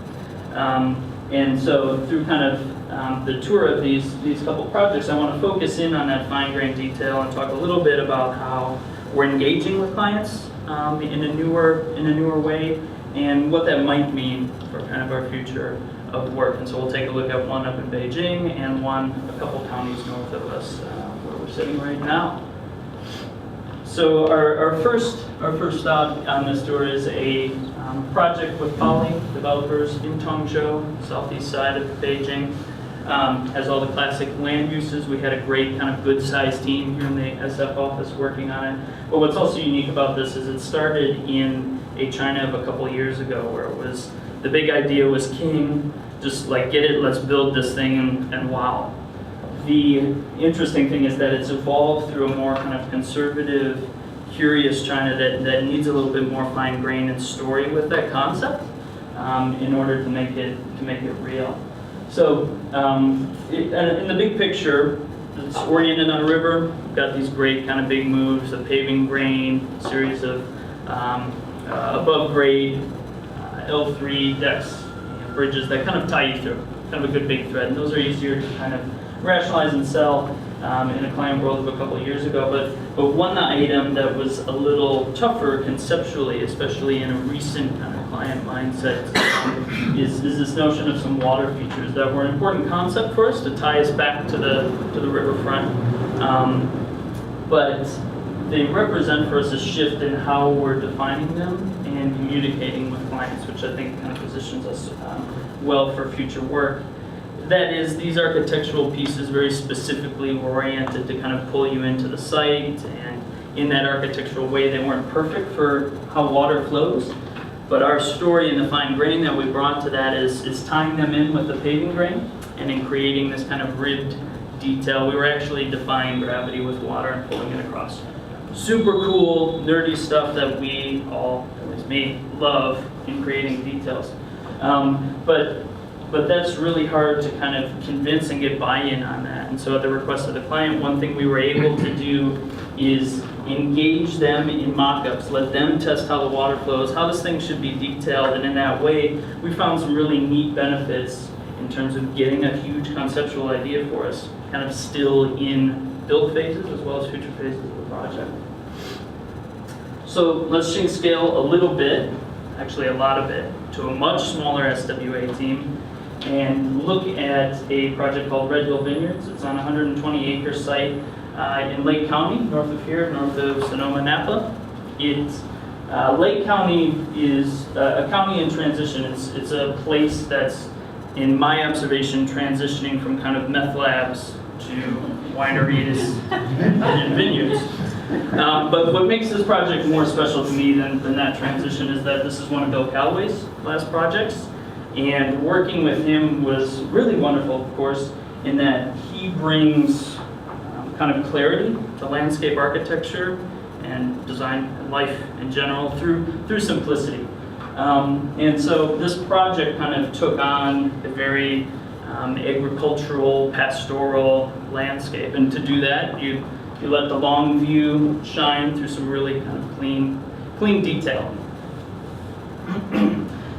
And so through kind of the tour of these couple projects, I want to focus in on that fine-grained detail and talk a little bit about how we're engaging with clients in a newer way, and what that might mean for kind of our future of work. And so we'll take a look at one up in Beijing and one a couple counties north of us where we're sitting right now. So our first stop on this tour is a project with Poly developers in Tongzhou, southeast side of Beijing. Has all the classic land uses. We had a great kind of good-sized team here in the SF office working on it. But what's also unique about this is it started in a China of a couple years ago, where it was the big idea was king, just like get it, let's build this thing, and wow. The interesting thing is that it's evolved through a more kind of conservative, curious China that needs a little bit more fine grain and story with that concept in order to make it real. So in the big picture, it's oriented on a river. We've got these great kind of big moves, a paving grain, series of above grade L3 decks, bridges that kind of tie you through, kind of a good big thread. And those are easier to kind of rationalize and sell in a client world of a couple of years ago. But one item that was a little tougher conceptually, especially in a recent kind of client mindset, is this notion of some water features that were an important concept for us to tie us back to the riverfront. But they represent for us a shift in how we're defining them and communicating with clients, which I think kind of positions us well for future work. That is, these architectural pieces very specifically were oriented to kind of pull you into the site, and in that architectural way, they weren't perfect for how water flows. But our story and the fine grain that we brought to that is tying them in with the paving grain and in creating this kind of ribbed detail. We were actually defying gravity with water and pulling it across. Super cool, nerdy stuff that we all, at least me, love in creating details. But that's really hard to kind of convince and get buy-in on that. And so at the request of the client, one thing we were able to do is engage them in mock-ups, let them test how the water flows, how this thing should be detailed, and in that way, we found some really neat benefits in terms of getting a huge conceptual idea for us, kind of still in build phases as well as future phases of the project. So let's change scale a little bit, actually a lot of it, to a much smaller SWA team, and look at a project called Red Hill Vineyards. It's on a 120-acre site in Lake County, north of here, north of Sonoma, Napa. Lake County is a county in transition. It's a place that's, in my observation, transitioning from kind of meth labs to wineries and vineyards. But what makes this project more special to me than that transition is that this is one of Bill Calloway's last projects. And working with him was really wonderful, of course, in that he brings kind of clarity to landscape architecture and design and life in general through simplicity. And so this project kind of took on a very agricultural, pastoral landscape. And to do that, you let the long view shine through some really kind of clean detail.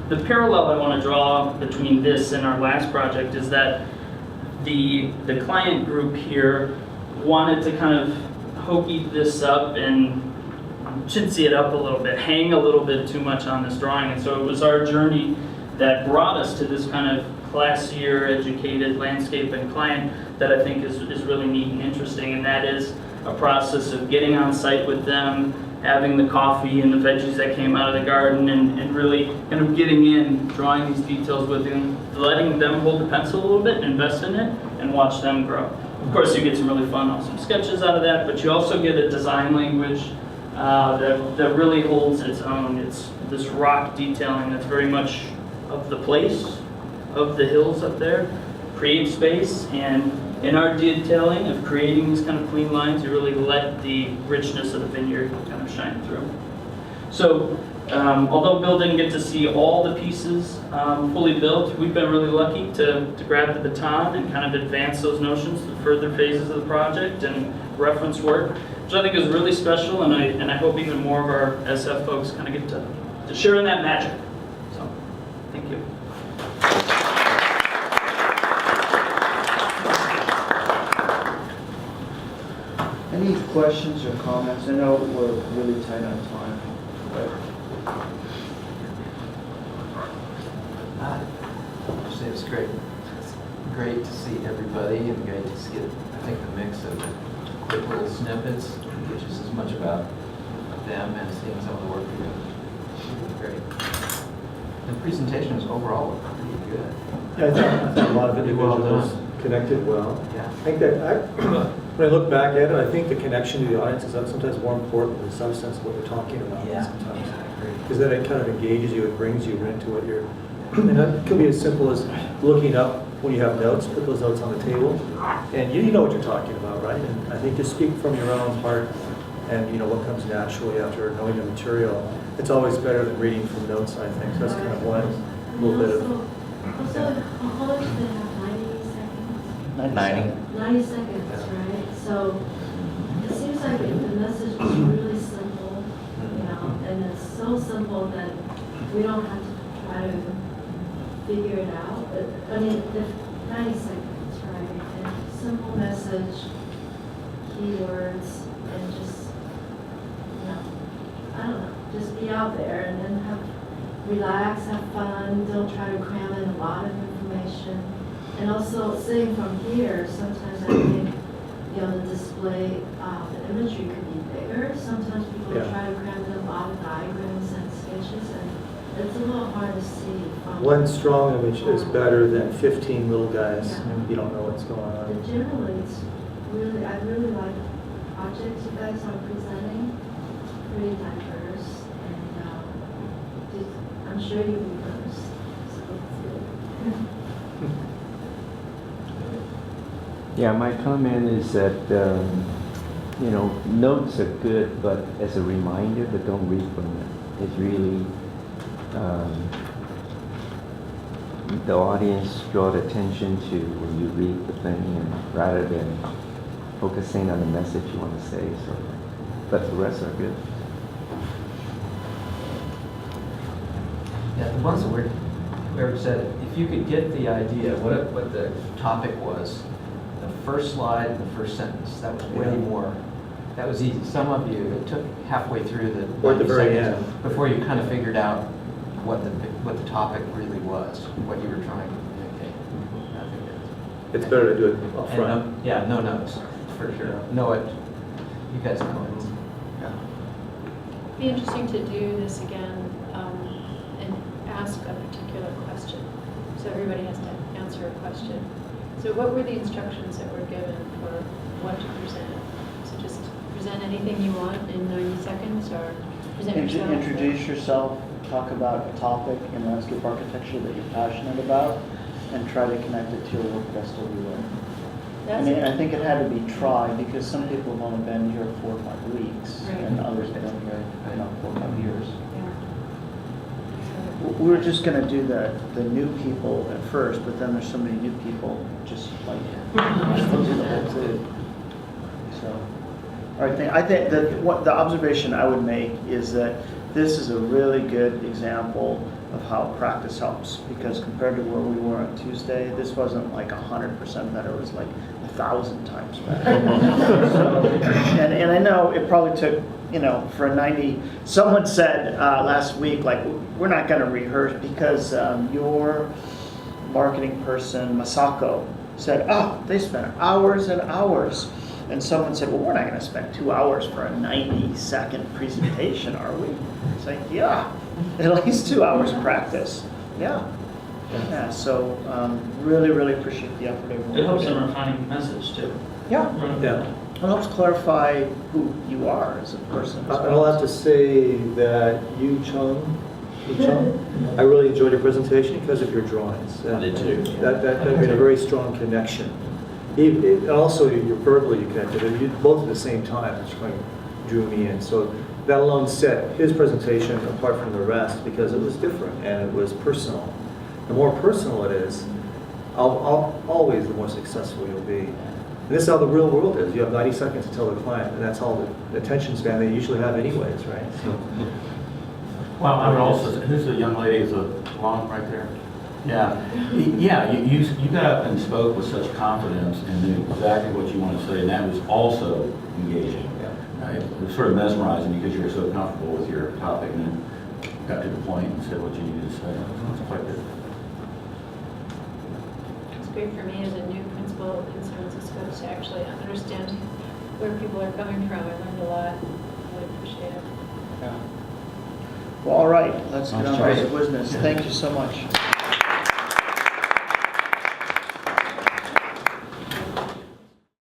The parallel I want to draw between this and our last project is that the client group here wanted to kind of hokey this up and chintzy it up a little bit, hang a little bit too much on this drawing. And so it was our journey that brought us to this kind of classier, educated landscape and client that I think is really neat and interesting. And that is a process of getting on site with them, having the coffee and the veggies that came out of the garden, and really kind of getting in, drawing these details with them, letting them hold the pencil a little bit and invest in it and watch them grow. Of course, you get some really fun, awesome sketches out of that, but you also get a design language that really holds its own. It's this rock detailing that's very much of the place, of the hills up there, create space, and in our detailing of creating these kind of clean lines, you really let the richness of the vineyard kind of shine through. So, although Bill didn't get to see all the pieces fully built, we've been really lucky to grab the baton and kind of advance those notions to further phases of the project and reference work, which I think is really special, and I hope even more of our SF folks kind of get to share in that magic. So, thank you. Any questions or comments? I know we're really tight on time, but Actually, it's great. It's great to see everybody and great to get, I think, the mix of the quick little snippets, which is as much about them and seeing some of the work we do. It's great. The presentation was overall pretty good. Yeah, I think a lot of Pretty well individuals done. connected well. Yeah. I think that when I look back at it, I think the connection to the audience is sometimes more important than the substance of what you're talking about. Yeah. Sometimes, because then it kind of engages you, it brings you into what you're. And that could be as simple as looking up when you have notes, put those notes on the table, and you know what you're talking about, right? And I think just speak from your own heart, and you know what comes naturally after knowing the material. It's always better than reading from notes, I think. So that's kind of one little bit of. Also, how much do they have? 90 seconds? 90 seconds, right? So it seems like the message is really simple, you know, and it's so simple that we don't have to try to figure it out. But, I mean, the 90 seconds, right? And simple message, keywords, and just, you know, I don't know, just be out there and then relax, have fun, don't try to cram in a lot of information. And also, sitting from here, sometimes I think, you know, the display, the imagery could be bigger. Sometimes people try to cram in a lot of diagrams and sketches, and it's a little hard to see. One strong image is better than 15 little guys. Yeah. You don't know what's going on. But generally, it's really, I really like the projects you guys are presenting. Pretty diverse, and I'm sure you'll be first. So it's good. Yeah, my comment is that, you know, notes are good, but as a reminder, but don't read from it. It's really, the audience draw the attention to when you read the thing, and rather than focusing on the message you want to say. So, but the rest are good. Yeah, the ones that were, whoever said it, if you could get the idea what the topic was, the first slide and the first sentence, that was way more. That was easy. Some of you, it took halfway through the Or at the 90 very seconds end. before you kind of figured out what the topic really was, what you were trying to communicate. I think It's better to do it up and front. yeah, no notes, for sure. Know it. You guys know it. It'd be interesting to do this again and ask a particular question. So everybody has to answer a question. So what were the instructions that were given for what to present? So just present anything you want in 90 seconds or present yourself? Introduce yourself, talk about a topic in landscape architecture that you're passionate about, and try to connect it to your work at SWA. I mean, I think it had to be tried because some people have only been here 4 or 5 weeks, and others have been here, 4 or 5 years. We were just going to do the new people at first, but then there's so many new people, just like we'll do the whole thing. So, all right, I think that the observation I would make is that this is a really good example of how practice helps, because compared to where we were on Tuesday, this wasn't like 100% better, it was like 1,000 times better. So, and I know it probably took, you know, for a 90, someone said last week, like, we're not going to rehearse because your marketing person, Masako, said, oh, they spent hours and hours. And someone said, well, we're not going to spend 2 hours for a 90-second presentation, are we? It's like, yeah, at least 2 hours practice. Yeah. Yeah, so really, really appreciate the effort. It helps in refining the message too. Yeah. It helps clarify who you are as a person. And I'll have to say that Yu Chung, I really enjoyed your presentation because of your drawings. I did too. That made a very strong connection And also, you're verbally connected, and you both at the same time, which kind of drew me in. So that alone set his presentation apart from the rest because it was different and it was personal. The more personal it is, always the more successful you'll be. And this is how the real world is. You have 90 seconds to tell the client, and that's all the attention span they usually have anyways, right? So, well, I would also, who's the young lady, is a blonde right there? Yeah, yeah. You got up and spoke with such confidence and knew exactly what you want to say, and that was also engaging. It was sort of mesmerizing because you were so comfortable with your topic, and then got to the point and said what you needed to say. It's quite good. It's great for me as a new principal in San Francisco to actually understand where people are coming from. I learned a lot. I really appreciate it. Yeah. Well, all right, let's get on with the business. Thank you so much.